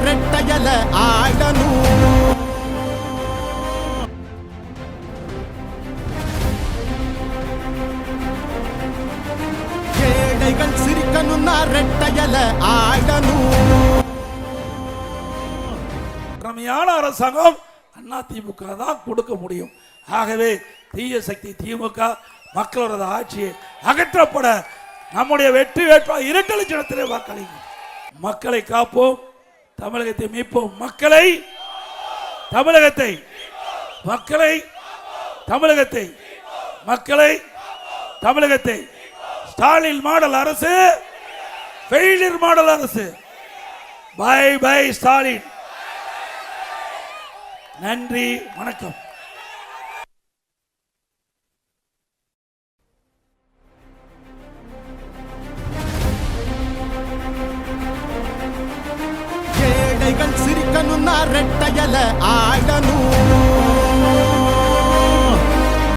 ரெட்டையல ஆடணும். ஏழைகள் சிரிக்கணும்னா ரெட்டையல ஆடணும். திறமையான அரசாங்கம் அதிமுக தான் கொடுக்க முடியும். ஆகவே தீய சக்தி திமுக மக்களோட ஆட்சியை அகற்றப்பட நம்முடைய வெற்றி வேட்பாளர் இரட்டை லட்சத்திலே வாக்களிக்கும். மக்களை காப்போம், தமிழகத்தை மீட்போம். மக்களை தமிழகத்தை மக்களை தமிழகத்தை மக்களை தமிழகத்தை ஸ்டாலின் மாடல் அரசு, ஃபெயிலியர் மாடல் அரசு. Bye bye Stalin. நன்றி, வணக்கம். ஏழைகள் சிரிக்கணும்னா ரெட்டையல ஆடணும்.